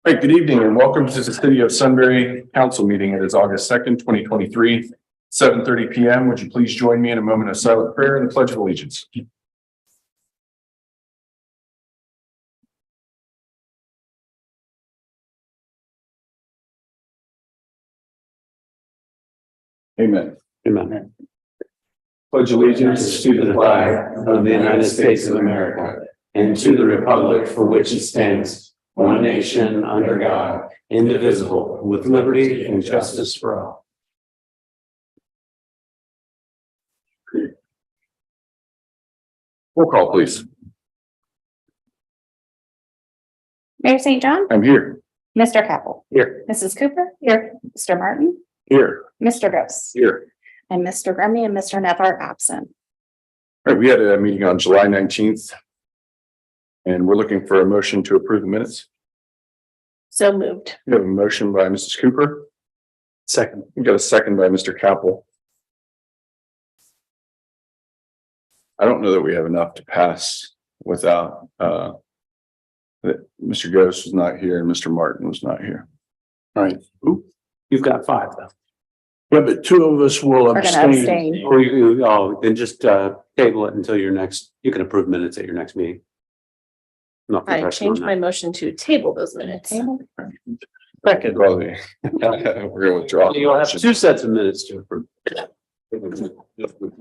All right, good evening and welcome to the City of Sunbury Council meeting. It is August 2nd, 2023, 7:30 p.m. Would you please join me in a moment of silent prayer and the Pledge of Allegiance? Amen. Amen. Pledge allegiance To the flag of the United States of America and to the republic for which it stands, one nation under God, indivisible, with liberty and justice for all. Roll call, please. Mayor St. John, I'm here. Mr. Capel, Here. Mrs. Cooper, here, Mr. Martin, Here. Mr. Gross, Here. and Mr. Grumney and Mr. Neff are absent. All right, we had a meeting on July 19th. And we're looking for a motion to approve the minutes. So moved. We have a motion by Mrs. Cooper. Second. We got a second by Mr. Capel. I don't know that we have enough to pass without that Mr. Ghost was not here and Mr. Martin was not here. All right. You've got 5 though. Yeah, but 2 of us will We're gonna abstain. abstain. Or then just table it until your next, you can approve minutes at your next meeting. Not I professional changed on my that. motion to table those minutes. Table. Second. Probably. We're gonna withdraw. the You'll have motion. 2 sets of minutes to approve.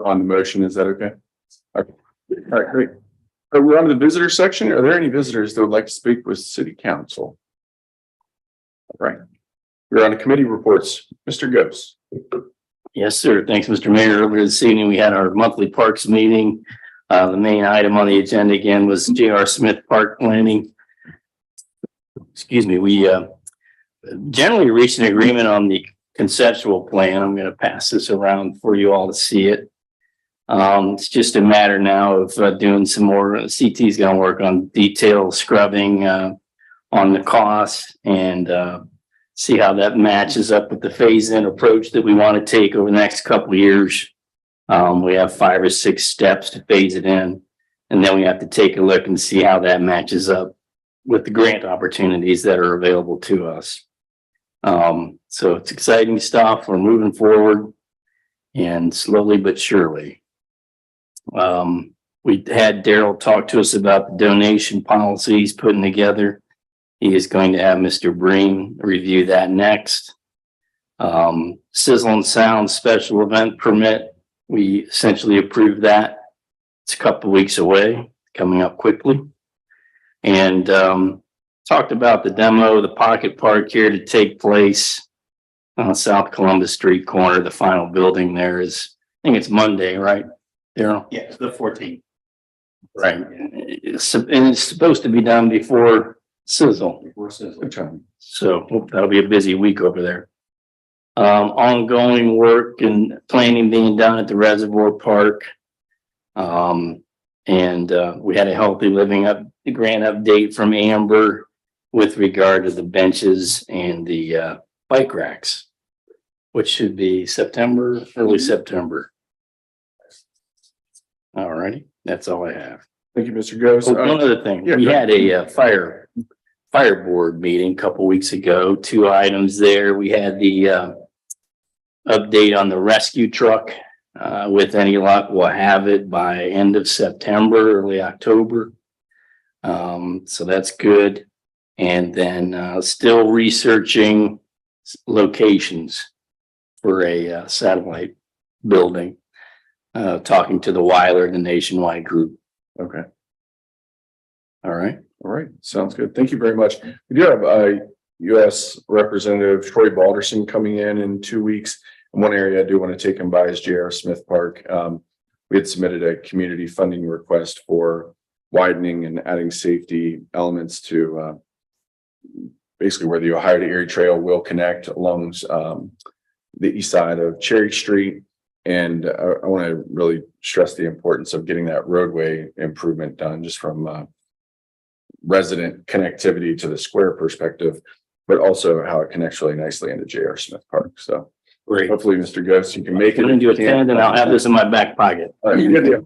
On the motion, is that okay? Okay. All right, great. We're on to the visitor section. Are there any visitors that would like to speak with City Council? All right. We're on to committee reports. Mr. Ghost. Yes, sir. Thanks, Mr. Mayor. Earlier this evening, we had our monthly parks meeting. The main item on the agenda again was J.R. Smith Park planning. Excuse me, we generally reached an agreement on the conceptual plan. I'm going to pass this around for you all to see it. It's just a matter now of doing some more. CT is going to work on detail scrubbing on the costs and see how that matches up with the phase-in approach that we want to take over the next couple of years. We have 5 or 6 steps to phase it in, and then we have to take a look and see how that matches up with the grant opportunities that are available to us. So it's exciting stuff. We're moving forward and slowly but surely. We had Daryl talk to us about the donation policy he's putting together. He is going to have Mr. Breen review that next. Sizzle and Sound special event permit. We essentially approved that. It's a couple of weeks away, coming up quickly. And talked about the demo of the pocket park here to take place on South Columbus Street corner. The final building there is, I think it's Monday, right, Daryl? Yes, the 14th. Right. And it's supposed to be done before Sizzle. Good time. So hope that'll be a busy week over there. Ongoing work and planning being done at the Reservoir Park. And we had a healthy living grant update from Amber with regard to the benches and the bike racks, which should be September, early September. All righty, that's all I have. Thank you, Mr. Ghost. Oh, one other thing, yeah, we go had a fire board meeting a couple weeks ago. 2 items there. We had the update on the rescue truck. With any luck, we'll have it by end of September, early October. So that's good. And then still researching locations for a satellite building. Talking to the Weiler, the Nationwide group. Okay. All right. All right. Sounds good. Thank you very much. We do have U.S. Representative Troy Balderson coming in 2 weeks. And one area I do want to take him by is J.R. Smith Park. We had submitted a community funding request for widening and adding safety elements to basically where the Ohio to Erie Trail will connect along the east side of Cherry Street. And I want to really stress the importance of getting that roadway improvement done just from resident connectivity to the square perspective, but also how it connects really nicely into J.R. Smith Park. So Great. hopefully, Mr. Ghost, you can make it. I'm going to do a 10 and I'll have this in my back pocket. All right, good deal.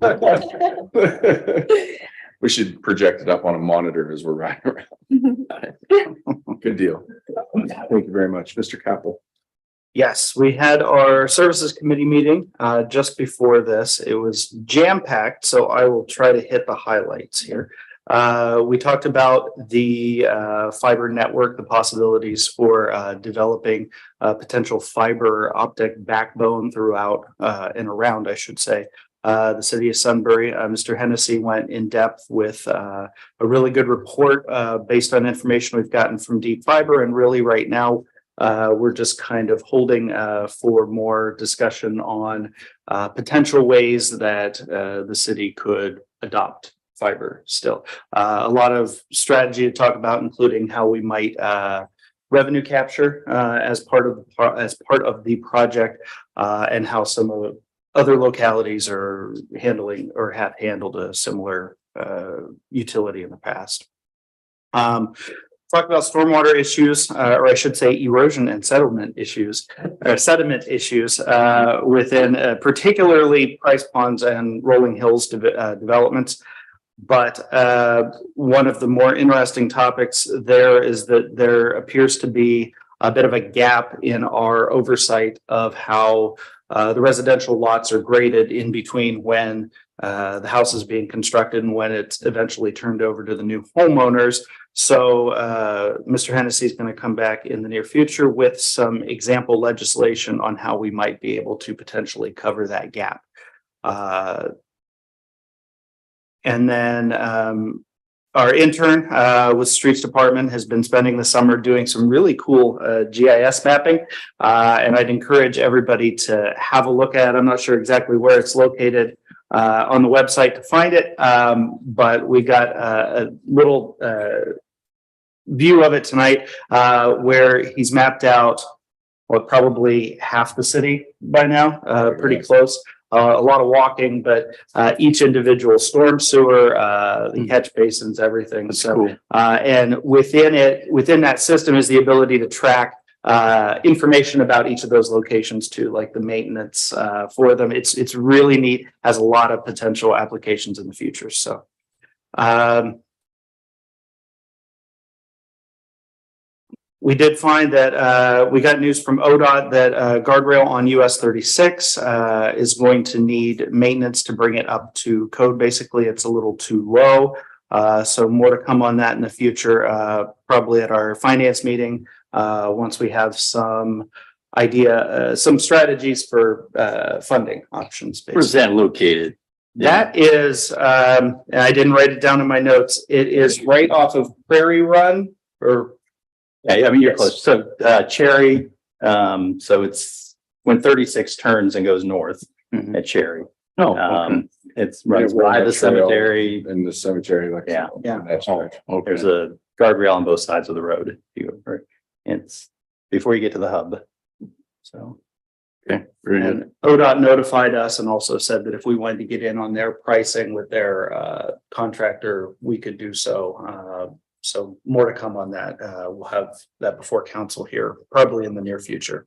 We should project it up on a monitor as we're riding around. Good deal. Thank you very much, Mr. Capel. Yes, we had our services committee meeting just before this. It was jam-packed, so I will try to hit the highlights here. We talked about the fiber network, the possibilities for developing potential fiber optic backbone throughout and around, I should say, the city of Sunbury. Mr. Hennessy went in depth with a really good report based on information we've gotten from Deep Fiber, and really right now we're just kind of holding for more discussion on potential ways that the city could adopt fiber still. A lot of strategy to talk about, including how we might revenue capture as part of the project, and how some of the other localities are handling or have handled a similar utility in the past. Talk about stormwater issues, or I should say erosion and sediment issues within particularly Price Ponds and Rolling Hills developments. But one of the more interesting topics there is that there appears to be a bit of a gap in our oversight of how the residential lots are graded in between when the house is being constructed and when it's eventually turned over to the new homeowners. So Mr. Hennessy is going to come back in the near future with some example legislation on how we might be able to potentially cover that gap. And then our intern with Streets Department has been spending the summer doing some really cool GIS mapping. And I'd encourage everybody to have a look at it. I'm not sure exactly where it's located on the website to find it. But we got a little view of it tonight where he's mapped out probably half the city by now, pretty close. A lot of walking, but each individual storm sewer, the catch basins, everything. That's so cool. and within that system is the ability to track information about each of those locations too, like the maintenance for them. It's really neat, has a lot of potential applications in the future. So we did find that we got news from ODOT that guardrail on US 36 is going to need maintenance to bring it up to code. Basically, it's a little too low. So more to come on that in the future, probably at our finance meeting, once we have some idea, some strategies for funding options. Where's that located? That is, and I didn't write it down in my notes. It is right off of Prairie Run or Yeah, I mean, you're Yes. close. So Cherry, so it's when 36 turns and goes north Mhm. at Cherry. Oh, okay. It's runs Yeah, by the the trail. cemetery. In the cemetery, like. Yeah. Yeah. That's right. There's a guardrail on both sides of the road. It's before you get to the hub. So. Okay, very good. And ODOT notified us and also said that if we wanted to get in on their pricing with their contractor, we could do so. So more to come on that. We'll have that before council here, probably in the near future.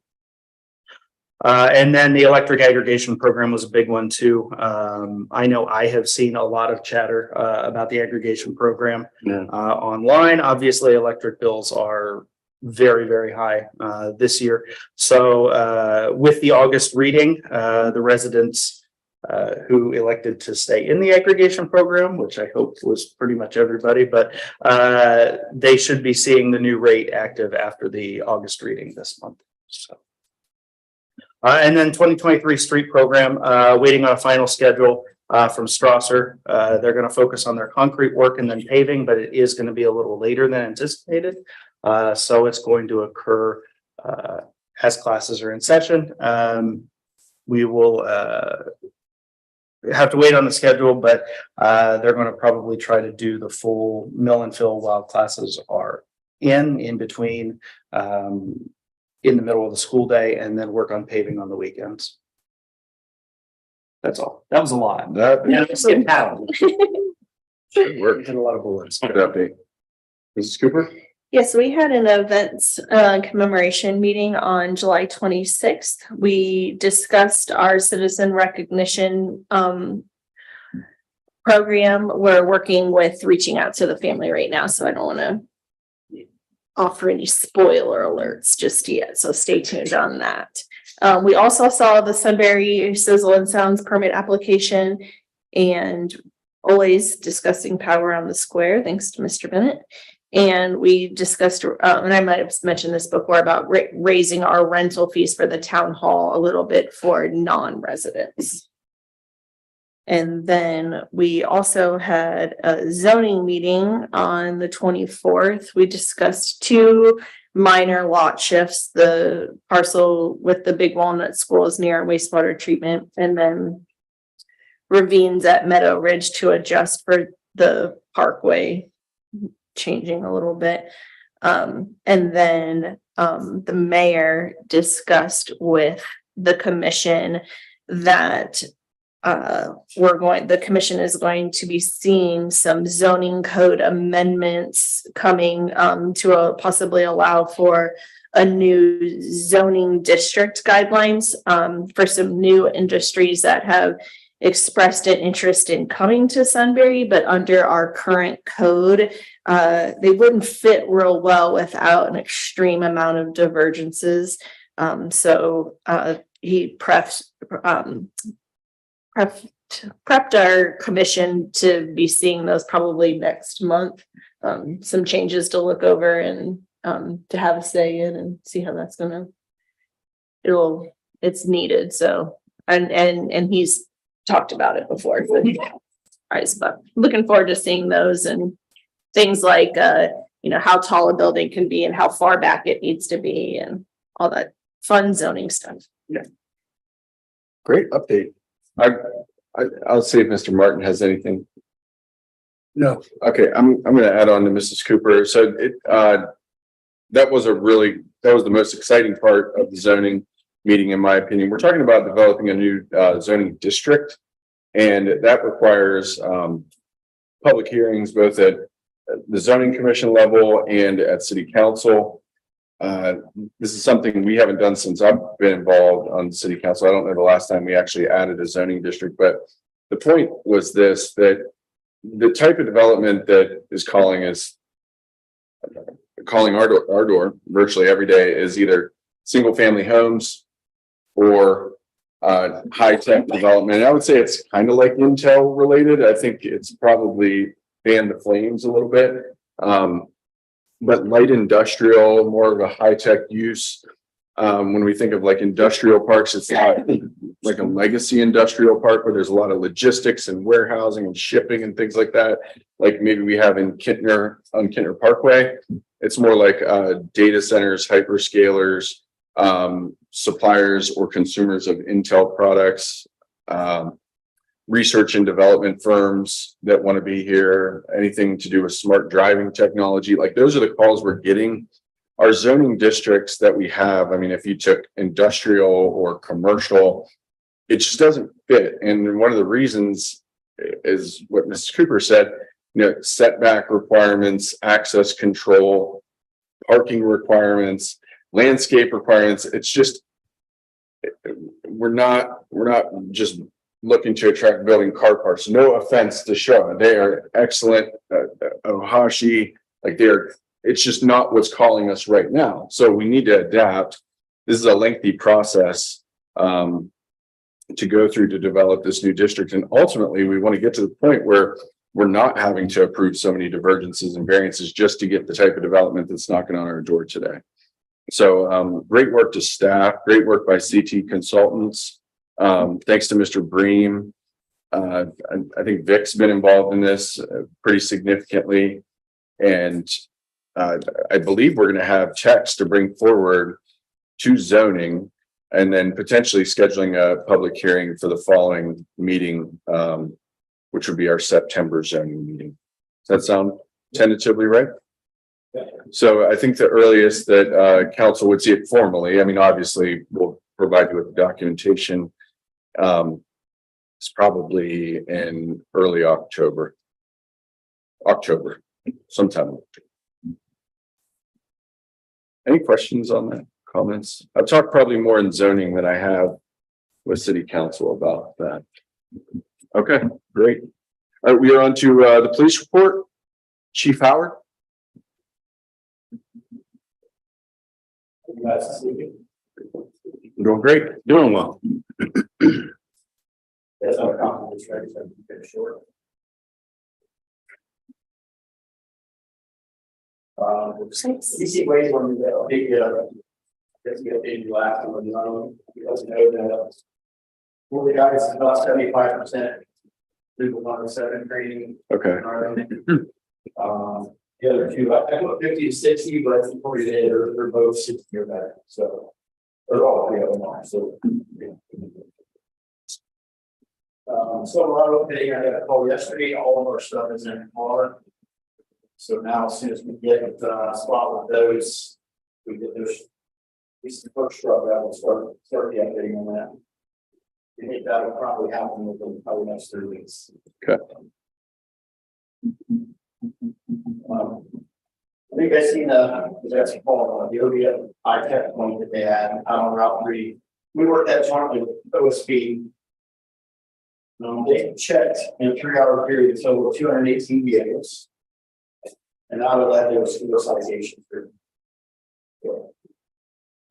And then the electric aggregation program was a big one too. I know I have seen a lot of chatter about the aggregation program Yeah. online. Obviously, electric bills are very, very high this year. So with the August reading, the residents who elected to stay in the aggregation program, which I hope was pretty much everybody, but they should be seeing the new rate active after the August reading this month. So. And then 2023 street program, waiting on a final schedule from Strasser. They're going to focus on their concrete work and then paving, but it is going to be a little later than anticipated. So it's going to occur as classes are in session. We will have to wait on the schedule, but they're going to probably try to do the full mill and fill while classes are in between in the middle of the school day, and then work on paving on the weekends. That's all. That was a lot. That. Yeah, it's getting out. Good work. Hit a lot of bullets. Good update. Mrs. Cooper? Yes, we had an events commemoration meeting on July 26th. We discussed our citizen recognition program. We're working with reaching out to the family right now, so I don't want to offer any spoiler alerts just yet, so stay tuned on that. We also saw the Sunbury Sizzle and Sounds permit application, and always discussing power on the square, thanks to Mr. Bennett. And we discussed, and I might have mentioned this before, about raising our rental fees for the town hall a little bit for non-residents. And then we also had a zoning meeting on the 24th. We discussed 2 minor lot shifts, the parcel with the Big Walnut School is near wastewater treatment, and then ravines at Meadow Ridge to adjust for the parkway changing a little bit. And then the mayor discussed with the commission that the commission is going to be seeing some zoning code amendments coming to possibly allow for a new zoning district guidelines for some new industries that have expressed an interest in coming to Sunbury, but under our current code, they wouldn't fit real well without an extreme amount of divergences. So he prepped our commission to be seeing those probably next month. Some changes to look over and to have a say in and see how that's it's needed. So and he's talked about it before. But looking forward to seeing those and things like how tall a building can be and how far back it needs to be and all that fun zoning stuff. Yeah. Great update. I'll see if Mr. Martin has anything. No. Okay, I'm going to add on to Mrs. Cooper. So that was the most exciting part of the zoning meeting, in my opinion. We're talking about developing a new zoning district, and that requires public hearings both at the zoning commission level and at city council. This is something we haven't done since I've been involved on the city council. I don't know the last time we actually added a zoning district, but the point was this, that the type of development that is calling our door virtually every day is either single family homes or high-tech development. And I would say it's kind of like Intel related. I think it's probably fanned the flames a little bit. But light industrial, more of a high-tech use. When we think of like industrial parks, it's not like a legacy industrial park where there's a lot of logistics and warehousing and shipping and things like that. Like maybe we have in Kintner on Kintner Parkway. It's more like data centers, hyperscalers, suppliers or consumers of Intel products, research and development firms that want to be here, anything to do with smart driving technology. Like those are the calls we're getting. Our zoning districts that we have, I mean, if you took industrial or commercial, it just doesn't fit. And one of the reasons is what Mrs. Cooper said, setback requirements, access control, parking requirements, landscape requirements. It's just, we're not just looking to attract building car parks. No offense to Shaw, they are excellent. Ohashi, it's just not what's calling us right now. So we need to adapt. This is a lengthy process to go through to develop this new district. And ultimately, we want to get to the point where we're not having to approve so many divergences and variances just to get the type of development that's knocking on our door today. So great work to staff, great work by CT Consultants. Thanks to Mr. Bream. I think Vic's been involved in this pretty significantly. And I believe we're going to have text to bring forward to zoning and then potentially scheduling a public hearing for the following meeting, which would be our September zoning meeting. Does that sound tentatively right? Yeah. So I think the earliest that council would see it formally, I mean, obviously we'll provide you with the documentation. It's probably in early October, sometime. Any questions on that? Comments? I've talked probably more in zoning than I have with city council about that. Okay, great. All right, we are on to the police report. Chief Howard. Doing great. Doing well. That's our confidence, right? So I'm short. Easy ways when the big, gets get big last one, because know that. Well, the guys about 75% through the 107 training. Okay. The other two, I put 50 to 60, but it's 40 days, they're both 60 or better, so. They're all three of them are, so. So a lot of thing I got a call yesterday, all of our stuff is in Florida. So now as soon as we get a spot with those, we get those. At least the first truck that will start the updating on that. I think that will probably happen within probably next 3 weeks. Okay. I think I seen that's called the ODF I-Tech point that they had on Route 3. We worked that jointly with OSP. They checked in a 3-hour period, so 218 vehicles. And out of that, there was 4 citations.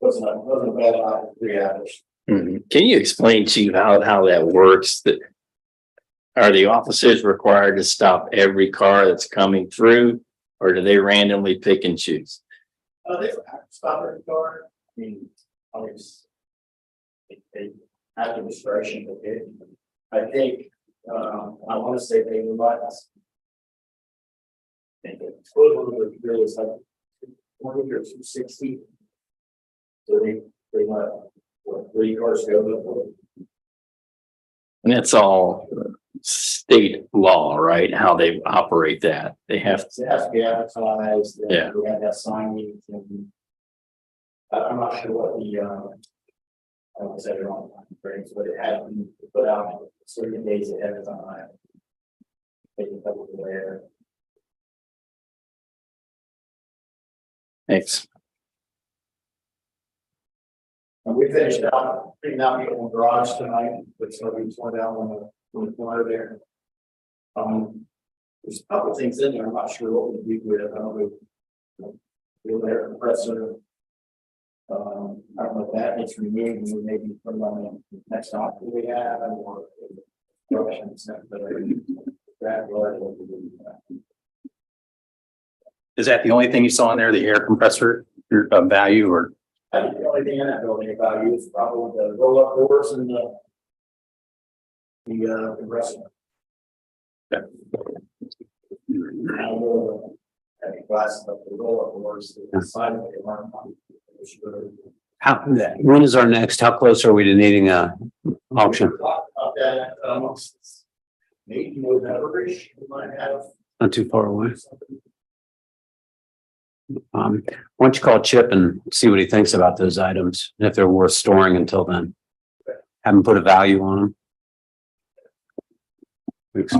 Wasn't a bad 3 hours. Can you explain, Chief, how that works? That are the officers required to stop every car that's coming through, or do they randomly pick and choose? They have to stop every car. I mean, always they have the discretion, but I think I want to say they let us. I think it's really like 20 or 260. So they let 3 cars go. And that's all state law, right? How they operate that. They have, It has to be advertised. Yeah. We have that signage and. I'm not sure what the I don't say it wrong, but it had to be put out certain days ahead of time. Take a couple of there. thanks. And we finished out, cleaning out the old garage tonight, which we tore down on the corner there. There's a couple of things in there, I'm not sure what we do with it, I don't know. The air compressor. I don't know if that gets removed, and we maybe put it on the next option we have, or. Is that the only thing you saw in there, the air compressor value, or? I think the only thing in that building about you is probably the roll up doors and the compressor. Yeah. I don't know, having glasses up the roll up doors, the side of it. How, when is our next, how close are we to needing a auction? Maybe November-ish, we might have. Not too far away. Why don't you call Chip and see what he thinks about those items, and if they're worth storing until then. Have him put a value on them. Thanks.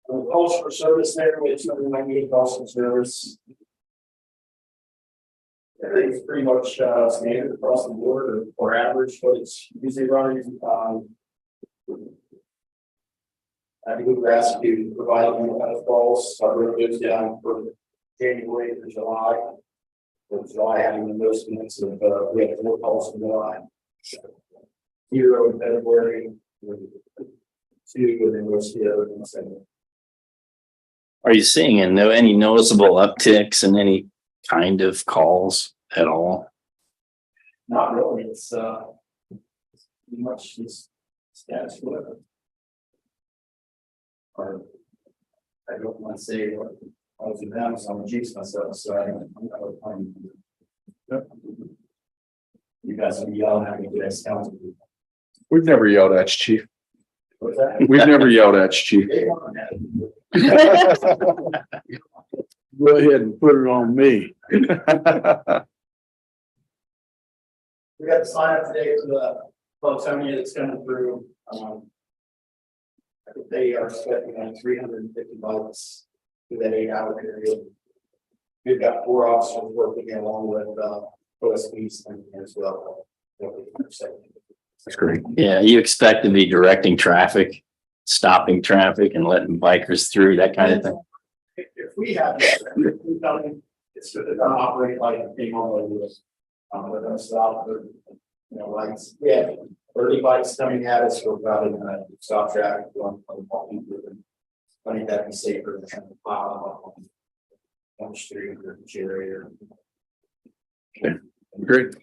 Calls for service there with 298 calls for service. Everything's pretty much standard across the board or average, but it's usually running. I think we're asked to provide them with calls, so I wrote those down for January to July. With July having the most minutes of we had 4 calls in July. 0 in February, 2, and then most of the other ones. Are you seeing any noticeable upticks in any kind of calls at all? Not really, it's pretty much just status quo. Or I don't want to say what I was in them, so I'm jinx myself, so you guys will be yelling at me to this council. We've never yelled at you, Chief. What's that? We've never yelled at you, Chief. They want that. Go ahead and put it on me. We got the sign up today for the Platonia that's coming through. I think they are expecting on $350 for that 8-hour period. We've got 4 officers working along with OSPs as well. That's great. Yeah, you expect to be directing traffic, stopping traffic and letting bikers through, that kind of thing. If we have, we've done, it's gonna operate like a big normally would. We're gonna stop the, lights. We have 30 bikes coming at us, we're probably gonna stop traffic going from walking through them. I think that'd be safer than trying to pile up on the street or the area. Great.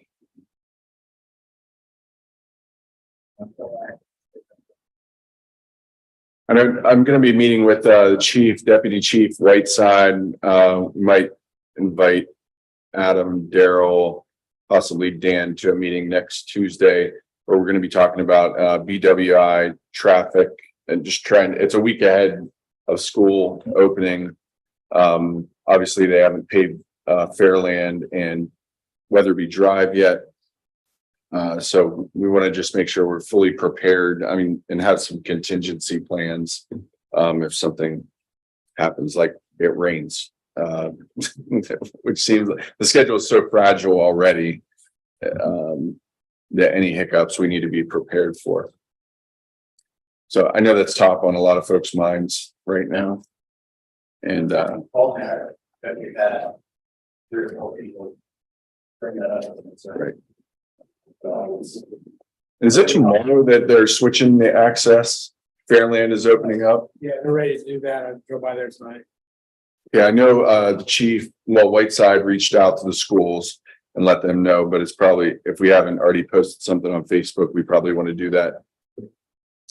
I know I'm gonna be meeting with the chief, deputy chief Whiteside. We might invite Adam, Daryl, possibly Dan to a meeting next Tuesday, where we're gonna be talking about BWI traffic and just trying, it's a week ahead of school opening. Obviously, they haven't paid Fairland and Weatherby Drive yet. So we want to just make sure we're fully prepared, I mean, and have some contingency plans. If something happens, like it rains, which seems like the schedule is so fragile already. That any hiccups we need to be prepared for. So I know that's top on a lot of folks' minds right now. And All that we've had, 3 or 4 people bring that up. Right. Is it tomorrow that they're switching the access? Fairland is opening up. Yeah, they're ready to do that. I drove by there tonight. Yeah, I know the chief, Whiteside reached out to the schools and let them know, but it's probably, if we haven't already posted something on Facebook, we probably want to do that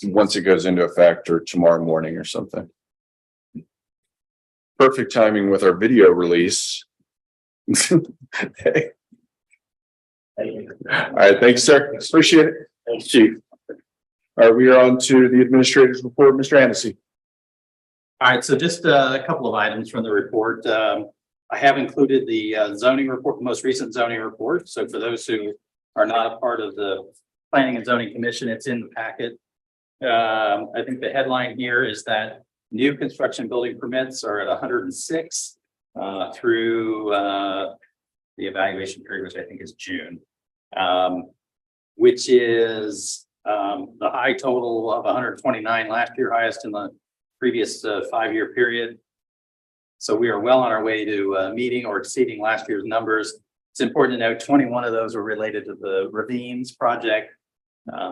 once it goes into effect or tomorrow morning or something. Perfect timing with our video release. Hey. All right, thanks, sir. Appreciate it. Thanks, chief. All right, we are on to the administrator's report, Mr. Hennessy. All right, so just a couple of items from the report. I have included the zoning report, the most recent zoning report. So for those who are not a part of the Planning and Zoning Commission, it's in the packet. I think the headline here is that new construction building permits are at 106 through the evaluation period, which I think is June, which is the high total of 129 last year, highest in the previous 5-year period. So we are well on our way to meeting or exceeding last year's numbers. It's important to note 21 of those were related to the Ravines project.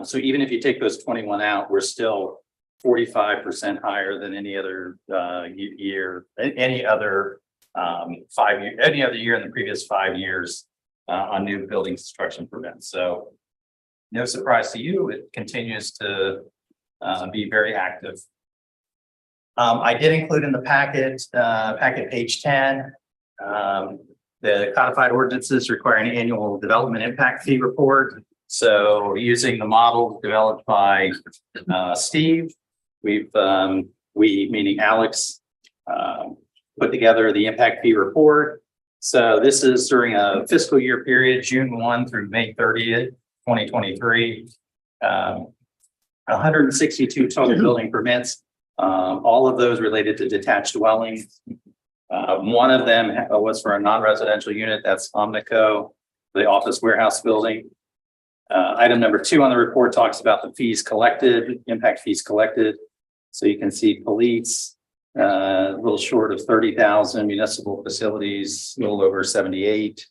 So even if you take those 21 out, we're still 45% higher than any other year, any other 5 year, any other year in the previous 5 years on new building construction permits. So no surprise to you, it continues to be very active. I did include in the packet page 10, the codified ordinances requiring an annual development impact fee report. So using the model developed by Steve, we meaning Alex, put together the impact fee report. So this is during a fiscal year period, June 1 through May 30th, 2023. 162 total building permits, all of those related to detached dwellings. One of them was for a non-residential unit, that's Omnico, the office warehouse building. Item number 2 on the report talks about the fees collected, impact fees collected. So you can see police, a little short of 30,000, municipal facilities, a little over 78,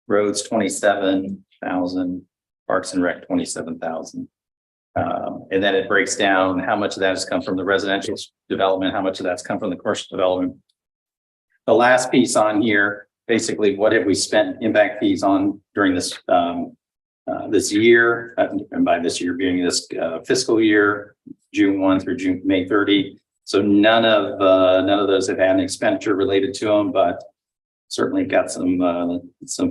roads 27,000, parks and rec 27,000. And then it breaks down how much of that has come from the residential development, how much of that's come from the commercial development. The last piece on here, basically, what have we spent impact fees on during this this year, and by this year being this fiscal year, June 1 through May 30. So none of those have had an expenditure related to them, but certainly got some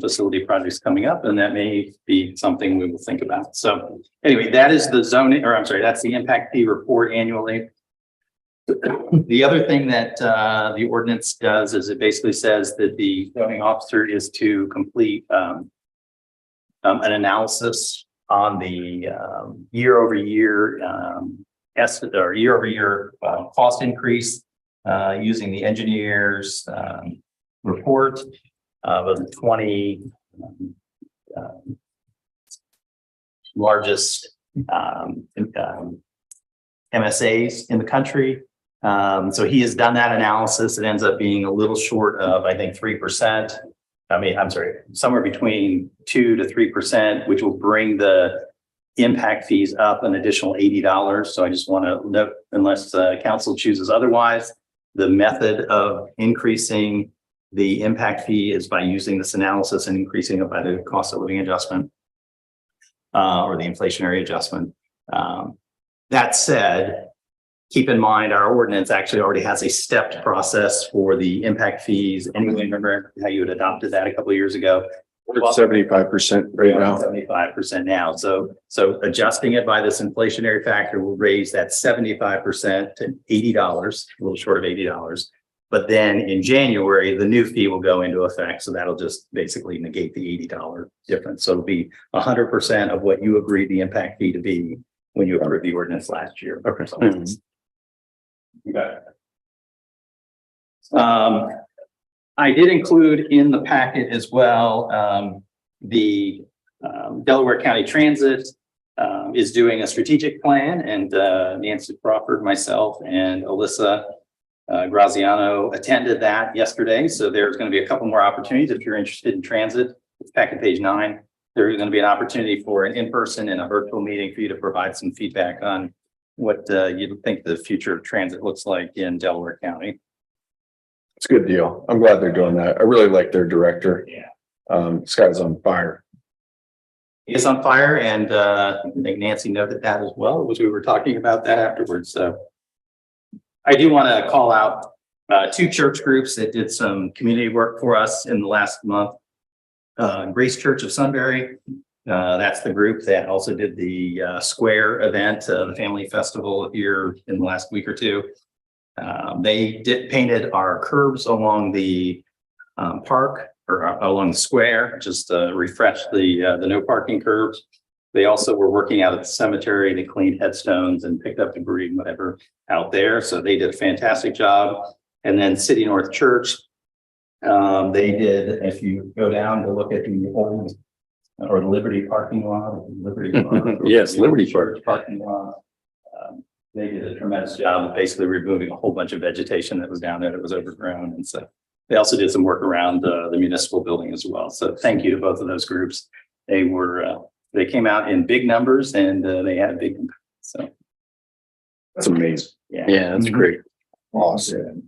facility projects coming up, and that may be something we will think about. So anyway, that is the zoning, or I'm sorry, that's the impact fee report annually. The other thing that the ordinance does is it basically says that the zoning officer is to complete an analysis on the year-over-year estimate or year-over-year cost increase using the engineer's report of the 20 largest MSAs in the country. So he has done that analysis. It ends up being a little short of, I think, 3%. I'm sorry, somewhere between 2 to 3%, which will bring the impact fees up an additional $80. So I just want to note, unless council chooses otherwise, the method of increasing the impact fee is by using this analysis and increasing it by the cost of living adjustment or the inflationary adjustment. That said, keep in mind, our ordinance actually already has a stepped process for the impact fees. Anyway, remember how you had adopted that a couple of years ago? We're at 75% right now. 75% now. So adjusting it by this inflationary factor will raise that 75% to $80, a little short of $80. But then in January, the new fee will go into effect. So that'll just basically negate the $80 difference. So it'll be 100% of what you agreed the impact fee to be when you approved the ordinance last year. Okay. So, okay. I did include in the packet as well, the Delaware County Transit is doing a strategic plan, and Nancy Crawford, myself, and Alyssa Graziano attended that yesterday. So there's going to be a couple more opportunities if you're interested in transit. It's packet page 9. There's going to be an opportunity for an in-person and a virtual meeting for you to provide some feedback on what you think the future of transit looks like in Delaware County. It's a good deal. I'm glad they're doing that. I really like their director. Yeah. This guy's on fire. He is on fire, and I think Nancy noted that as well, as we were talking about that afterwards. So I do want to call out 2 church groups that did some community work for us in the last month. Grace Church of Sunbury. That's the group that also did the Square event, the family festival here in the last week or 2. They painted our curbs along the park or along the square, just refresh the no parking curbs. They also were working out at the cemetery. They cleaned headstones and picked up debris and whatever out there. So they did a fantastic job. And then City North Church, they did, if you go down to look at the old or the Liberty parking lot, Yes, Liberty Park. parking lot. They did a tremendous job of basically removing a whole bunch of vegetation that was down there that was overgrown. And so they also did some work around the municipal building as well. So thank you to both of those groups. They were, they came out in big numbers, and they had big impact. So That's amazing. Yeah, that's great. Awesome.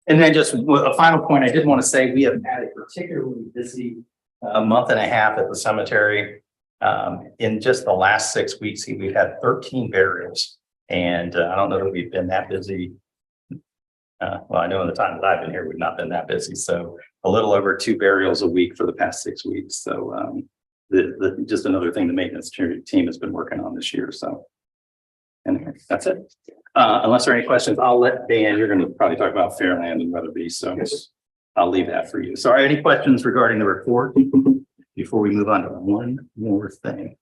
And then just a final point, I did want to say we have had a particularly busy month and a half at the cemetery. In just the last 6 weeks, we've had 13 burials, and I don't know that we've been that busy. Well, I know in the time that I've been here, we've not been that busy. So a little over 2 burials a week for the past 6 weeks. So just another thing the maintenance team has been working on this year. So anyway, that's it. Unless there are any questions, I'll let Dan, you're going to probably talk about Fairland and Weatherby. So I'll leave that for you. So are any questions regarding the report before we move on to one more thing?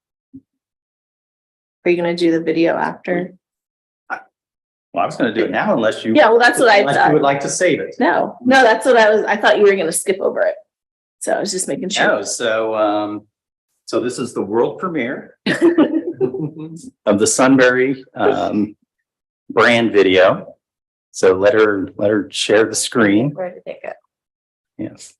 Are you gonna do the video after? Well, I was going to do it now unless you. Yeah, well, that's what I unless thought. you would like to save it. No, that's what I thought you were gonna skip over it. So I was just making sure. No, so this is the world premiere of the Sunbury brand video. So let her share the screen. Where did it go? Yes.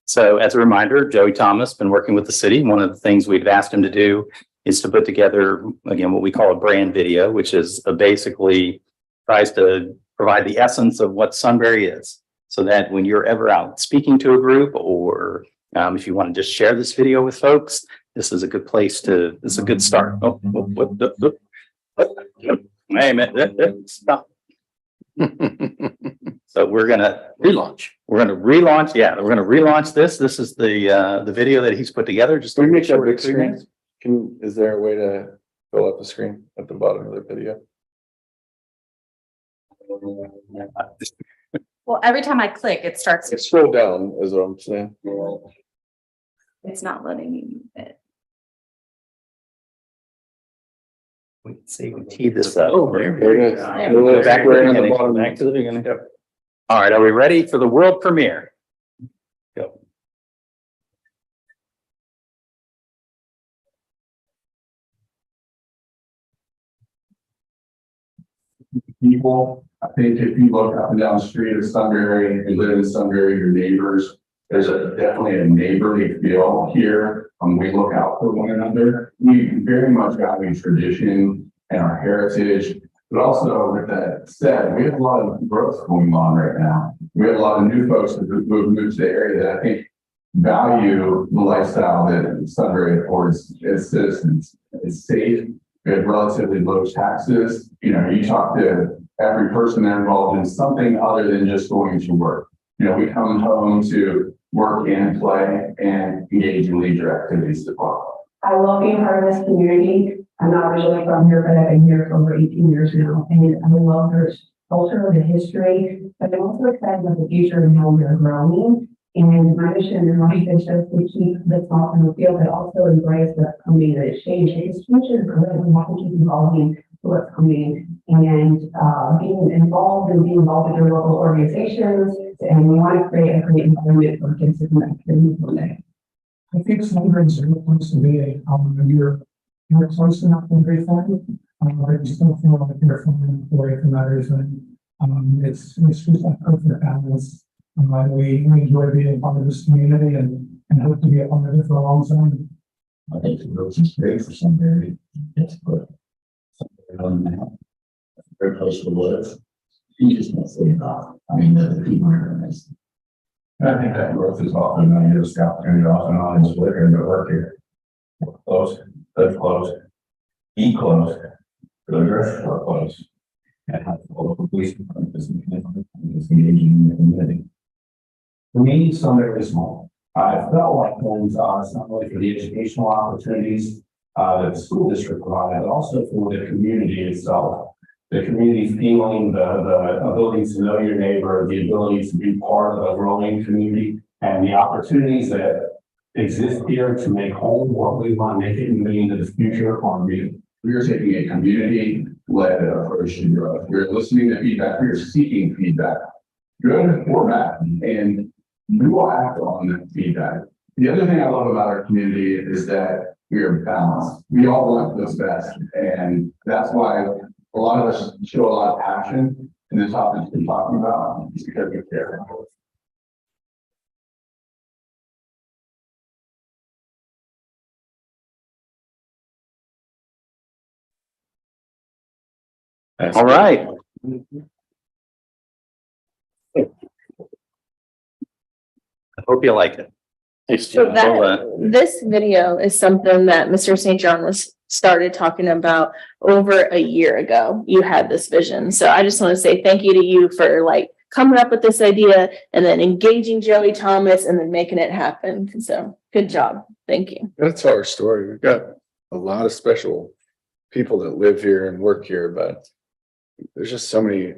So as a reminder, Joey Thomas been working with the city. One of the things we've asked him to do is to put together, again, what we call a brand video, which is basically tries to provide the essence of what Sunbury is. So that when you're ever out speaking to a group, or if you want to just share this video with folks, this is a good place to, this is a good start. Oh, wait a minute, stop. So we're gonna relaunch. We're gonna relaunch. Yeah, we're gonna relaunch this. This is the video that he's put together. Just Can we make that short big experience. screen? Is there a way to fill up the screen at the bottom of the video? Well, every time I click, it starts, Scroll down is what I'm saying. it's not letting me move it. We can see, we tee this up. There it is. Go back to the beginning. Back to the beginning. All right, are we ready for the world premiere? Go. people. I think if you look up and down the street of Sunbury, if you live in Sunbury, your neighbors, there's definitely a neighborly feel here. We look out for one another. We very much value tradition and our heritage. But also with that said, we have a lot of growth going on right now. We have a lot of new folks that have moved to the area that I think value the lifestyle that Sunbury affords its citizens. It's safe. We have relatively low taxes. You know, you talk to every person that's involved in something other than just going to work. You know, we come home to work and play and engage in leisure activities as well. I love being part of this community. I'm not originally from here, but I've been here for over 18 years now. And I love the culture, the history, but I'm also excited about the future and how we're growing. And my mission in life is just to keep the small in the field, but also embrace what's coming and exchange. Because future is good. We have to keep evolving to what's coming and being involved with your local organizations. And we want to create a great environment for kids to connect one day. I think Sunbury's a good place to be. You're close enough to great family, but you still feel like you're from away from others, and it's just a perfect balance. We enjoy being part of this community and hope to be a part of it for a long time. I think the roads is great for Sunbury. It's good. Very close to the woods. You just can't say enough. I mean, the people are nice. I think that growth is often on your scalp and often on this liquor and the work here. Close, live close, eat close, go to restaurant close. And have the local police department is engaging in the community. For me, Sunbury is small. I felt like homes are not only for the educational opportunities that the school district provides, but also for the community itself. The community feeling, the ability to know your neighbor, the ability to be part of a growing community, and the opportunities that exist here to make home what we want to make it into the future on me. We are taking a community-led approach to growth. We're listening to feedback. We are seeking feedback, good or bad, and we will act on that feedback. The other thing I love about our community is that we are balanced. We all want what's best, and that's why a lot of us show a lot of passion in the topics we're talking about, is because we care. All right. I hope you like it. So this video is something that Mr. St. John was started talking about over a year ago. You had this vision. So I just want to say thank you to you for like coming up with this idea and then engaging Joey Thomas and then making it happen. So good job. Thank you. That's our story. We've got a lot of special people that live here and work here, but there's just so many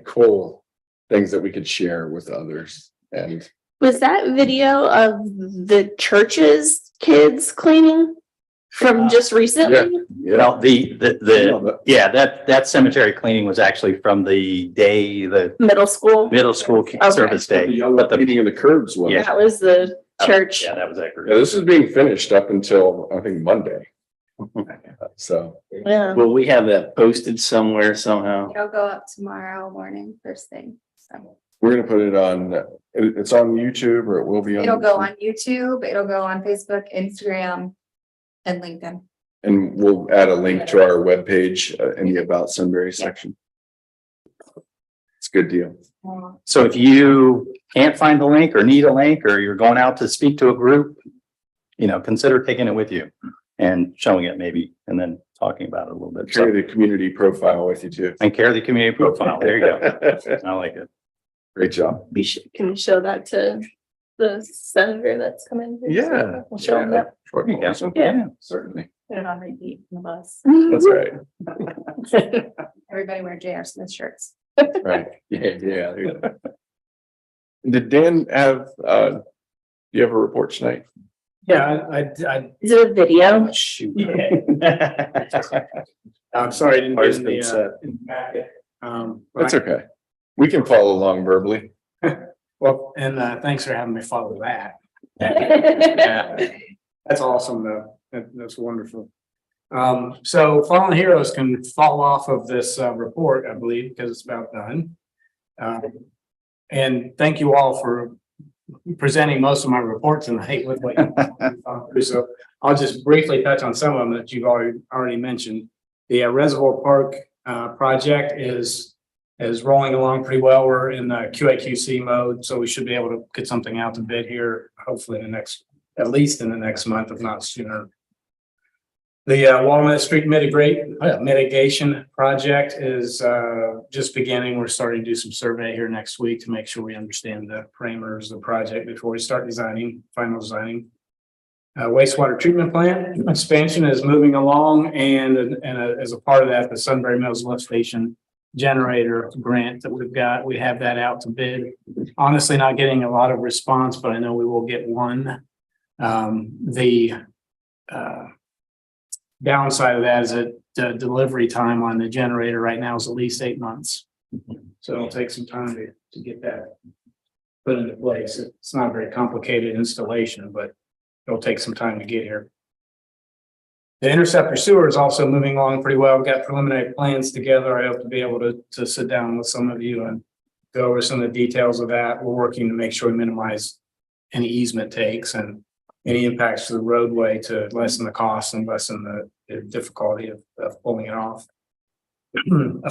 cool things that we could share with others. And Was that video of the church's kids cleaning from just recently? Well, that cemetery cleaning was actually from the day, the Middle school? middle school service day. But the meeting of the curbs was. Yeah. That was the church. Yeah, that was accurate. Yeah, this is being finished up until, I think, Monday. So. Yeah. Will we have that posted somewhere somehow? It'll go up tomorrow morning, first thing, so. We're gonna put it on, it's on YouTube, or it will be on. It'll go on YouTube, it'll go on Facebook, Instagram, and LinkedIn. And we'll add a link to our webpage in the About Sunbury section. It's a good deal. So if you can't find the link or need a link, or you're going out to speak to a group, consider taking it with you and showing it maybe, and then talking about it a little bit. Carry the community profile with you too. And carry the community profile. There you go. I like it. Great job. Can you show that to the senator that's coming? Yeah. We'll show him that. Short There you go. version. Yeah. Certainly. Put it on repeat in the bus. That's right. Everybody wear J.R. Smith shirts. Right. Yeah. Did Dan have, do you have a report tonight? Yeah, Is it a video? Shoot. I'm sorry, I didn't Ours get in been set. the packet. That's okay. We can follow along verbally. Well, and thanks for having me follow that. Yeah, that's awesome though. That's wonderful. So fallen heroes can fall off of this report, I believe, because it's about done. And thank you all for presenting most of my reports tonight with what you've gone through. So I'll just briefly touch on some of them that you've already mentioned. The Reservoir Park project is rolling along pretty well. We're in the QA/QC mode, so we should be able to get something out to bid here, hopefully at least in the next month, if not sooner. The Walnut Street mitigation project is just beginning. We're starting to do some survey here next week to make sure we understand the parameters of the project before we start final designing. Wastewater treatment plant expansion is moving along, and as a part of that, the Sunbury Mills lift station generator grant that we have that out to bid. Honestly, not getting a lot of response, but I know we will get one. The downside of that is that the delivery time on the generator right now is at least 8 months. So it'll take some time to get that put into place. It's not a very complicated installation, but it'll take some time to get here. The interceptor sewer is also moving along pretty well. We've got preliminary plans together. I hope to be able to sit down with some of you and go over some of the details of that. We're working to make sure we minimize any easement takes and any impacts to the roadway to lessen the cost and lessen the difficulty of pulling it off.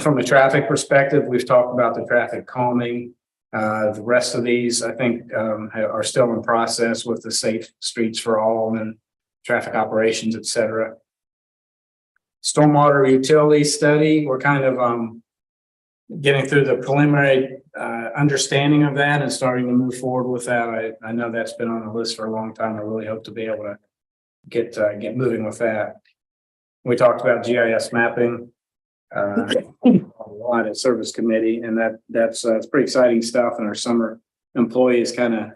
From a traffic perspective, we've talked about the traffic calming. The rest of these, I think, are still in process with the Safe Streets for All and traffic operations, et cetera. Stormwater utility study, we're kind of getting through the preliminary understanding of that and starting to move forward with that. I know that's been on the list for a long time. I really hope to be able to get moving with that. We talked about GIS mapping a lot at service committee, and that's it's pretty exciting stuff. And our summer employees kind of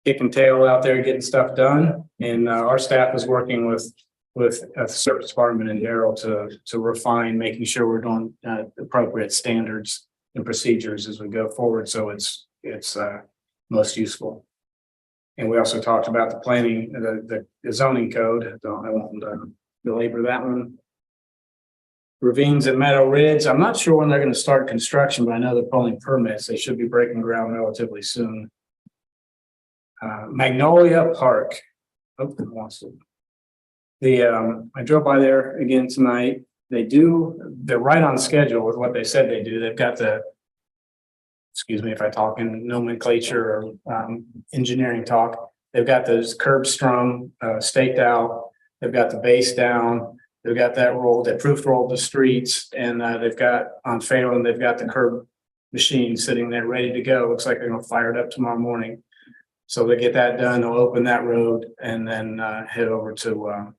kicking tail out there getting stuff done. And our staff is working with the service department and Daryl to refine, making sure we're doing appropriate standards and procedures as we go forward. So it's most useful. And we also talked about the planning, the zoning code. I won't belabor that one. Ravines at Meadow Ridge. I'm not sure when they're going to start construction, but I know they're pulling permits. They should be breaking ground relatively soon. Magnolia Park. Oh, I drove by there again tonight. They're right on schedule with what they said they do. They've got excuse me if I talk in nomenclature or engineering talk. They've got those curb strung, staked out. They've got the base down. They've got that proof rolled the streets, and they've got on Phelan, they've got the curb machine sitting there ready to go. Looks like they're going to fire it up tomorrow morning. So they get that done, they'll open that road and then head over to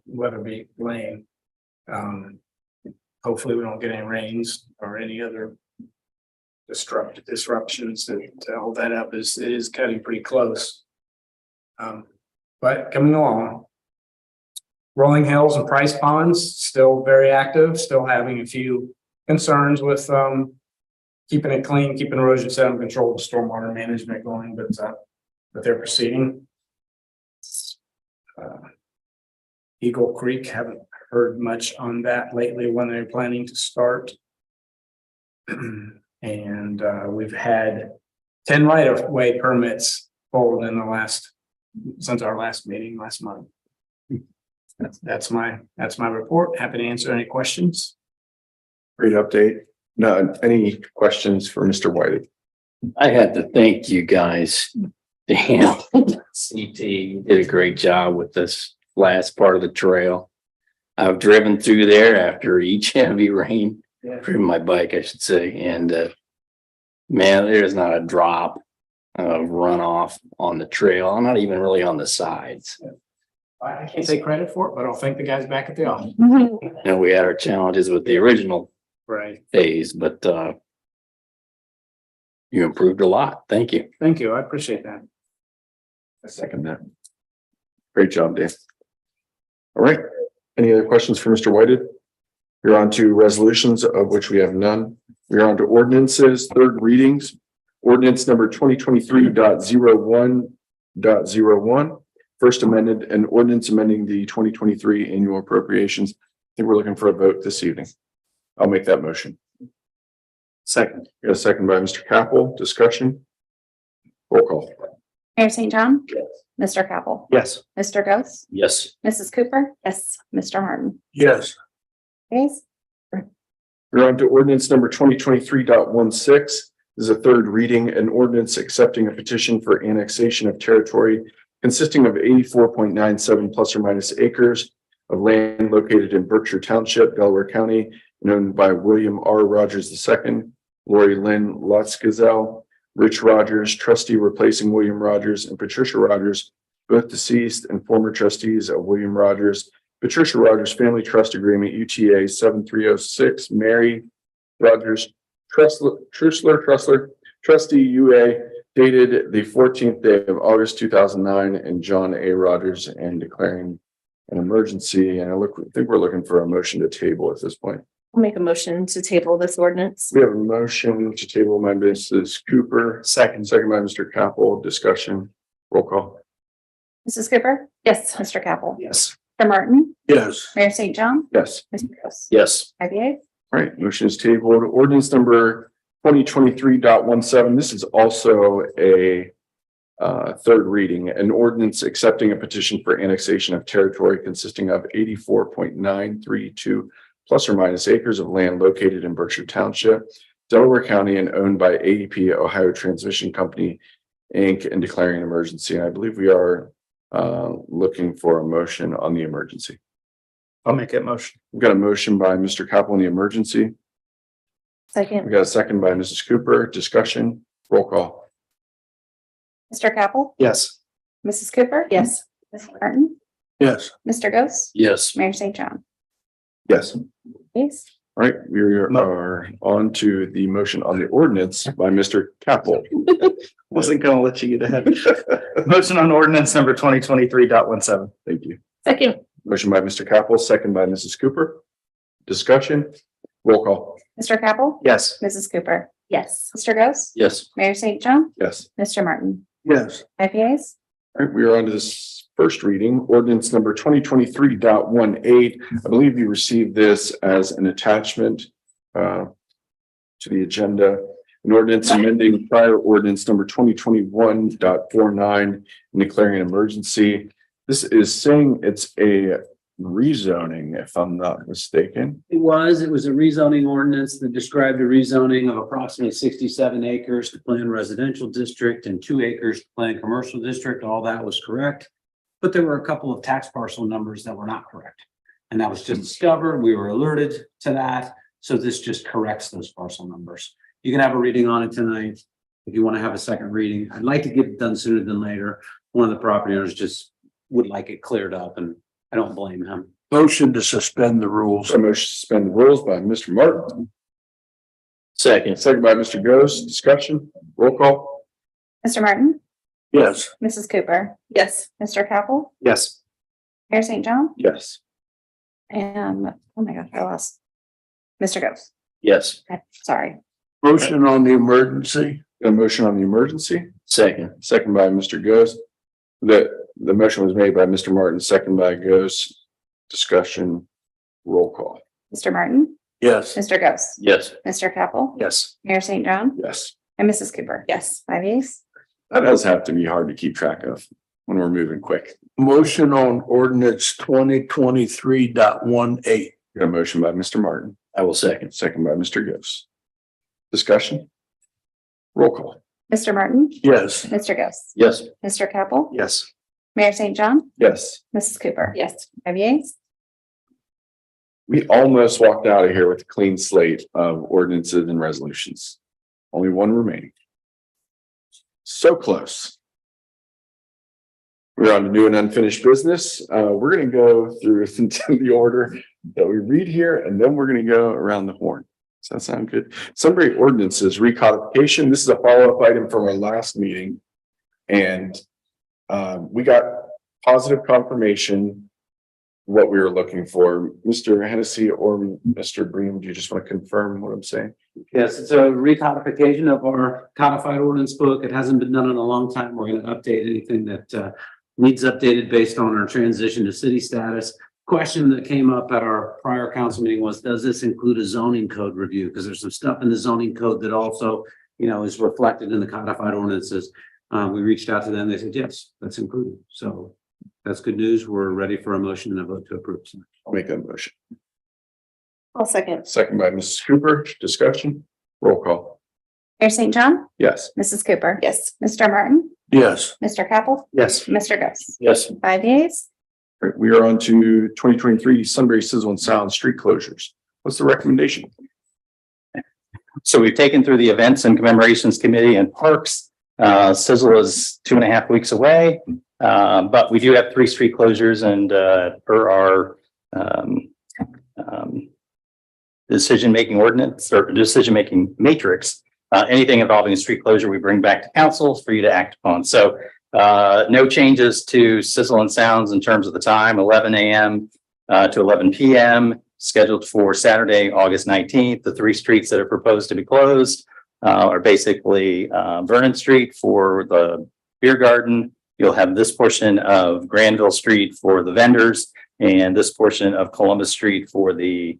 Weatherby Lane. Hopefully we don't get any rains or any other disruptions to hold that up. It is cutting pretty close. But coming along. Rolling Hills and Price Ponds, still very active, still having a few concerns with keeping it clean, keeping erosion sediment control, stormwater management going, but they're proceeding. Eagle Creek, haven't heard much on that lately when they're planning to start. And we've had 10 right-of-way permits pulled in since our last meeting last month. That's my report. Happy to answer any questions. Great update. No, any questions for Mr. Whiting? I had to thank you guys. Dan, CT, you did a great job with this last part of the trail. I've driven through there after each heavy rain, driven my bike, I should say. And man, there's not a drop of runoff on the trail. I'm not even really on the sides. I can't take credit for it, but I'll thank the guys back at the office. And we had our challenges with the original phase, but you improved a lot. Thank you. Thank you. I appreciate that. I second that. Great job, Dan. All right. Any other questions for Mr. Whited? We're on to resolutions, of which we have none. We're on to ordinances, third readings. Ordinance number 2023.01.01. first amended, an ordinance amending the 2023 annual appropriations. I think we're looking for a vote this evening. I'll make that motion. Second. Got a second by Mr. Capel. Discussion. Roll call. Mayor St. John. Mr. Capel. Yes. Mr. Ghost, Yes. Mrs. Cooper, Yes. Mr. Martin. Yes. Yes. We're on to ordinance number 2023.16. This is a third reading, an ordinance accepting a petition for annexation of territory consisting of 84.97 plus or minus acres of land located in Berkshire Township, Delaware County, and owned by William R. Rogers II, Lori Lynn Lotzgezel, Rich Rogers, trustee replacing William Rogers, and Patricia Rogers, both deceased and former trustees of William Rogers, Patricia Rogers Family Trust Agreement, UTA 7306, Mary Rogers, Trusler, trustee UA, dated the 14th day of August 2009, and John A. Rogers, and declaring an emergency. And I think we're looking for a motion to table at this point. I'll make a motion to table this ordinance. We have a motion to table by Mrs. Cooper, second by Mr. Capel. Discussion. Roll call. Mrs. Cooper, Yes. Mr. Capel, Yes. Mr. Martin, Yes. Mayor St. John, Yes. Mr. Ghost. Yes. Five yeas. All right, motion is tabled. Ordinance number 2023.17. This is also a third reading, an ordinance accepting a petition for annexation of territory consisting of 84.932 plus or minus acres of land located in Berkshire Township, Delaware County, and owned by AEP Ohio Transmission Company, Inc., and declaring an emergency. And I believe we are looking for a motion on the emergency. I'll make that motion. We've got a motion by Mr. Capel on the emergency. We Second. got a second by Mrs. Cooper. Discussion. Roll call. Mr. Capel, Yes. Mrs. Cooper. Yes. Mr. Martin, Yes. Mr. Ghost, Yes. Mayor St. John. Yes. Yes. All right, we are on to the motion on the ordinance by Mr. Capel. Wasn't gonna let you get ahead. Motion on ordinance number 2023.17. Thank you. Second. Motion by Mr. Capel, second by Mrs. Cooper. Discussion. Roll call. Mr. Capel, Yes. Mrs. Cooper, Yes. Mr. Ghost, Yes. Mayor St. John, Yes. Mr. Martin. Yes. Five yeas. All right, we are on to this first reading, ordinance number 2023.18. I believe you received this as an attachment to the agenda. An ordinance amending prior ordinance number 2021.49 and declaring an emergency. This is saying it's a rezoning, if I'm not mistaken. It was a rezoning ordinance that described a rezoning of approximately 67 acres to plan residential district and 2 acres to plan commercial district. All that was correct. But there were a couple of tax parcel numbers that were not correct. And that was just discovered. We were alerted to that. So this just corrects those parcel numbers. You can have a reading on it tonight if you want to have a second reading. I'd like to get it done sooner than later. One of the property owners just would like it cleared up, and I don't blame him. Motion to suspend the rules. So motion to suspend the rules by Mr. Martin, Second. second by Mr. Ghost. Discussion. Roll call. Mr. Martin, Yes. Mrs. Cooper, Yes. Mr. Capel, Yes. Mayor St. John, Yes. and, oh my gosh, I lost. Mr. Ghost, Yes. sorry. Motion on the emergency. A motion on the emergency, Second. second by Mr. Ghost. The motion was made by Mr. Martin, second by Ghost. Discussion. Roll call. Mr. Martin, Yes. Mr. Ghost, Yes. Mr. Capel, Yes. Mayor St. John, Yes. and Mrs. Cooper. Yes. Five yeas. That does have to be hard to keep track of when we're moving quick. Motion on ordinance 2023.18. Got a motion by Mr. Martin, I will second. second by Mr. Ghost. Discussion. Roll call. Mr. Martin, Yes. Mr. Ghost, Yes. Mr. Capel, Yes. Mayor St. John, Yes. Mrs. Cooper. Yes. Five yeas. We almost walked out of here with a clean slate of ordinances and resolutions. Only one remaining. So close. We're on to new and unfinished business. We're going to go through the order that we read here, and then we're going to go around the horn. Does that sound good? Sunbury ordinances recodification. This is a follow-up item from our last meeting. And we got positive confirmation what we were looking for. Mr. Hennessy or Mr. Bream, do you just want to confirm what I'm saying? Yes, it's a recodification of our codified ordinance book. It hasn't been done in a long time. We're going to update anything that needs updated based on our transition to city status. Question that came up at our prior council meeting was, does this include a zoning code review? Because there's some stuff in the zoning code that also, is reflected in the codified ordinances. We reached out to them. They said, yes, that's included. So that's good news. We're ready for a motion and a vote to approve. I'll make that motion. I'll second. Second by Mrs. Cooper, discussion, roll call. Mayor St. John, Yes. Mrs. Cooper. Yes. Mr. Martin, Yes. Mr. Capel, Yes. Mr. Ghost. Yes. 5 yeas. All right, we are on to 2023 Sunbury Sizzle and Sound street closures. What's the recommendation? So we've taken through the events and commemorations committee and parks. Sizzle is 2.5 weeks away. But we do have 3 street closures and, per our, decision-making ordinance or decision-making matrix, anything involving a street closure, we bring back to council for you to act upon. So, no changes to Sizzle and Sounds in terms of the time, 11 a.m. To 11 p.m. scheduled for Saturday, August 19th. The 3 streets that are proposed to be closed are basically Vernon Street for the beer garden. You'll have this portion of Granville Street for the vendors and this portion of Columbus Street for the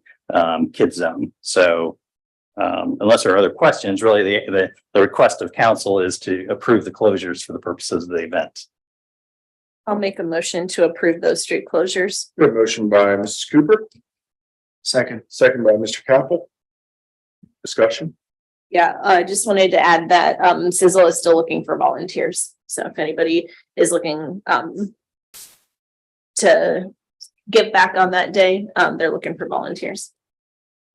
kids zone. So unless there are other questions, really the request of council is to approve the closures for the purposes of the event. I'll make a motion to approve those street closures. Good motion by Mrs. Cooper. Second by Mr. Capel. Discussion. Yeah, I just wanted to add that Sizzle is still looking for volunteers. So if anybody is looking to give back on that day, they're looking for volunteers.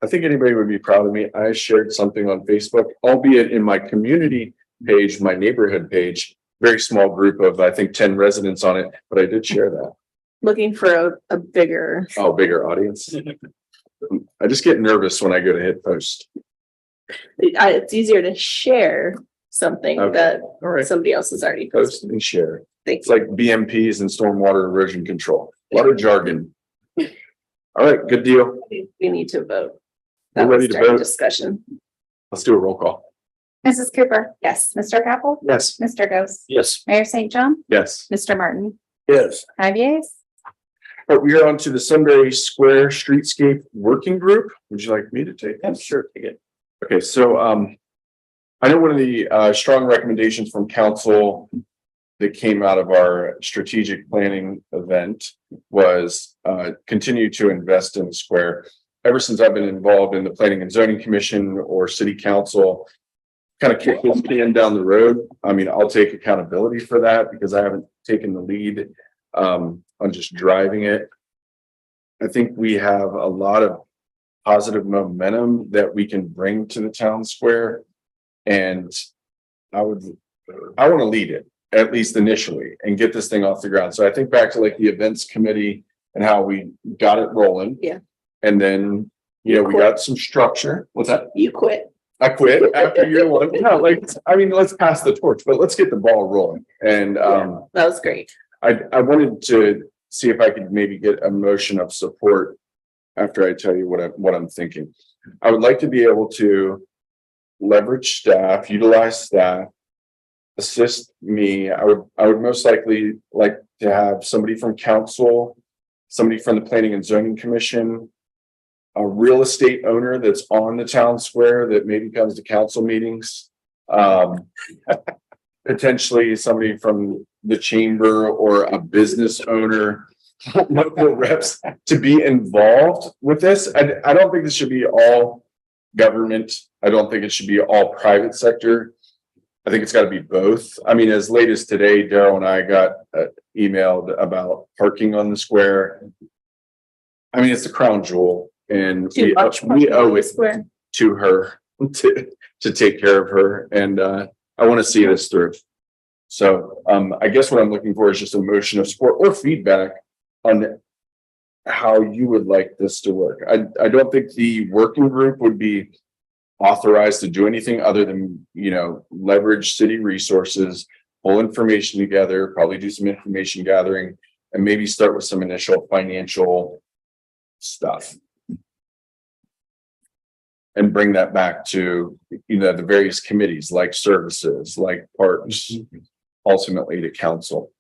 I think anybody would be proud of me. I shared something on Facebook, albeit in my community page, my neighborhood page, very small group of, I think, 10 residents on it, but I did share that. Looking for a bigger. Oh, bigger audience. I just get nervous when I go to hit post. It's easier to share something Okay. that All right. somebody else has already Post posted. and share. Thanks. It's like BMPs and stormwater erosion control. A lot of jargon. All right, good deal. We need to vote. We're That ready was to during vote. Discussion. Let's do a roll call. Mrs. Cooper, Yes. Mr. Capel, Yes. Mr. Ghost, Yes. Mayor St. John, Yes. Mr. Martin. Yes. 5 yeas. All right, we are on to the Sunbury Square Streetscape Working Group. Would you like me to take? I'm sure. Take it. Okay, so I know one of the strong recommendations from council that came out of our strategic planning event was continue to invest in the square. Ever since I've been involved in the Planning and Zoning Commission or City Council, kind of kick this can down the road. I mean, I'll take accountability for that because I haven't taken the lead on just driving it. I think we have a lot of positive momentum that we can bring to the town square. And I want to lead it, at least initially, and get this thing off the ground. So I think back to like the events committee and how we got it rolling. Yeah. And then, we got some structure. What's that? You quit. I quit after year 1. No, let's pass the torch, but let's get the ball rolling. And That was great. I wanted to see if I could maybe get a motion of support after I tell you what I'm thinking. I would like to be able to leverage staff, utilize staff, assist me. I would most likely like to have somebody from council, somebody from the Planning and Zoning Commission, a real estate owner that's on the town square that maybe comes to council meetings. Potentially somebody from the chamber or a business owner, local reps to be involved with this. I don't think this should be all government. I don't think it should be all private sector. I think it's got to be both. I mean, as late as today, Daryl and I got emailed about parking on the square. I mean, it's the crown jewel and Too much. we owe it Square. to her to take care of her. And I want to see this through. So I guess what I'm looking for is just a motion of support or feedback on how you would like this to work. I don't think the working group would be authorized to do anything other than, leverage city resources, pull information together, probably do some information gathering, and maybe start with some initial financial stuff. And bring that back to, the various committees like services, like parks, ultimately to council.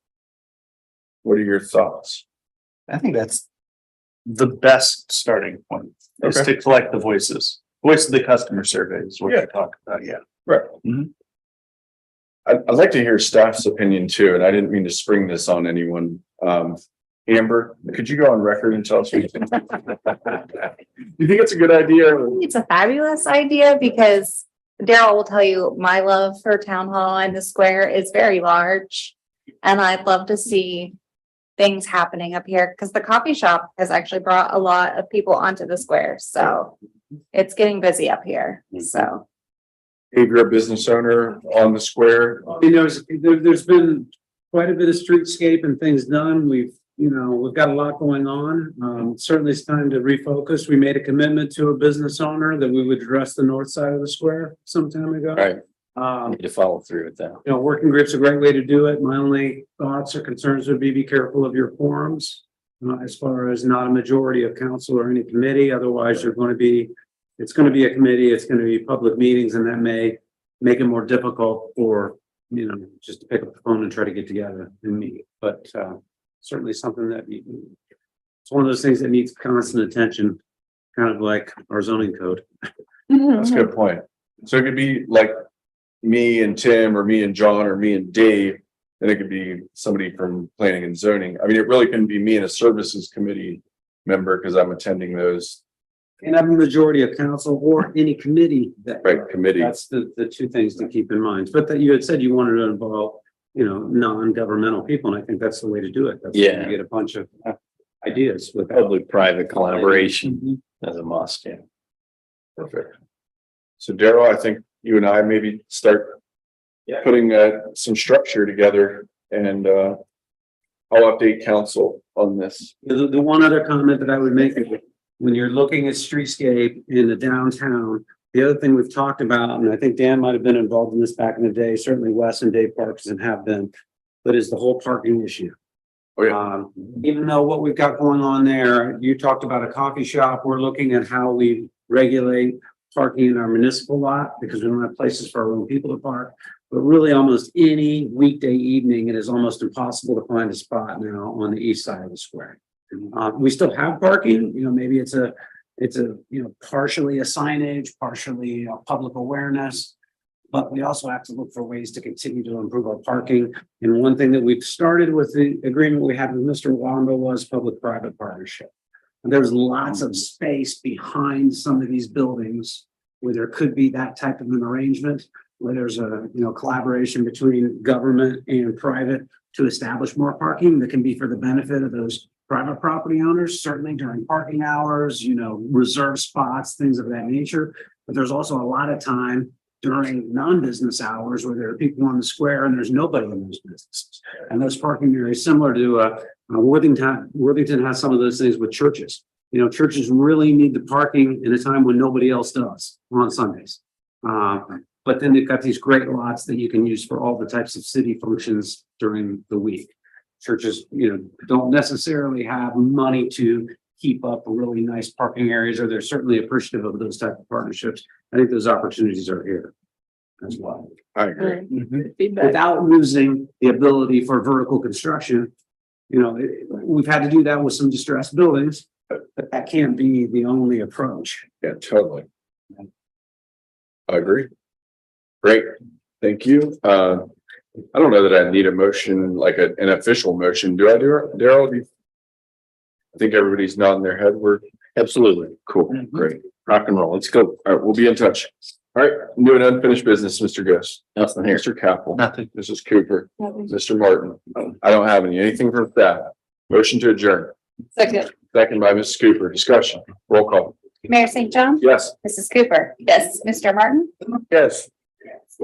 What are your thoughts? I think that's the best starting point is Okay. to collect the voices. Voice of the customer survey is what Yeah. I talk about. Yeah. Right. Mhm. I'd like to hear staff's opinion too, and I didn't mean to spring this on anyone. Amber, could you go on record and tell us? What you think? You think it's a good idea? It's a fabulous idea because Daryl will tell you, my love for town hall and the square is very large. And I'd love to see things happening up here because the coffee shop has actually brought a lot of people onto the square. So it's getting busy up here. So If you're a business owner on the square, You know, there's been quite a bit of streetscape and things done. We've got a lot going on. Certainly it's time to refocus. We made a commitment to a business owner that we would address the north side of the square some time ago. right? Need to follow through with that. Working group's a great way to do it. My only thoughts or concerns would be careful of your quorums. As far as not a majority of council or any committee, otherwise it's going to be a committee, it's going to be public meetings, and that may make it more difficult for, just to pick up the phone and try to get together and meet. But certainly something that it's one of those things that needs constant attention, kind of like our zoning code. That's a good point. So it could be like me and Tim, or me and John, or me and Dave. And it could be somebody from planning and zoning. I mean, it really couldn't be me and a services committee member because I'm attending those, And have a majority of council or any committee that. right, committee. That's the two things to keep in mind. But that you had said you wanted to involve, non-governmental people, and I think that's the way to do it. That's the way Yeah. to get a bunch of ideas with. Public-private collaboration as a must, yeah. Perfect. So Daryl, I think you and I maybe start putting some structure together, and I'll update council on this. The one other comment that I would make, is when you're looking at streetscape in the downtown, the other thing we've talked about, and I think Dan might have been involved in this back in the day, certainly Wes and Dave Parkinson have been, but is the whole parking issue. Oh, yeah. Even though what we've got going on there, you talked about a coffee shop, we're looking at how we regulate parking in our municipal lot because we don't have places for our own people to park. But really almost any weekday evening, it is almost impossible to find a spot now on the east side of the square. We still have parking, maybe it's partially a signage, partially a public awareness. But we also have to look for ways to continue to improve our parking. And one thing that we've started with the agreement we had with Mr. Wamba was public-private partnership. And there's lots of space behind some of these buildings where there could be that type of an arrangement, where there's a, collaboration between government and private to establish more parking that can be for the benefit of those private property owners, certainly during parking hours, reserve spots, things of that nature. But there's also a lot of time during non-business hours where there are people on the square and there's nobody in those businesses. And those parking areas similar to Worthington. Worthington has some of those things with churches. Churches really need the parking in a time when nobody else does on Sundays. But then they've got these great lots that you can use for all the types of city functions during the week. Churches, don't necessarily have money to keep up really nice parking areas, or they're certainly appreciative of those type of partnerships. I think those opportunities are here as well. I agree. Good feedback. Without losing the ability for vertical construction. We've had to do that with some distressed buildings, but that can't be the only approach. Yeah, totally. I agree. Great, thank you. I don't know that I need a motion, like an official motion. Do I do it, Daryl? I think everybody's nodding their head. We're Absolutely. cool. Great. Rock and roll. Let's go. All right, we'll be in touch. All right, new and unfinished business, Mr. Ghost, Nothing here. Mr. Capel, Nothing. Mrs. Cooper, Mr. Martin. I don't have anything from staff. Motion to adjourn. Second. Second by Mrs. Cooper. Discussion. Roll call. Mayor St. John, Yes. Mrs. Cooper. Yes. Mr. Martin, Yes.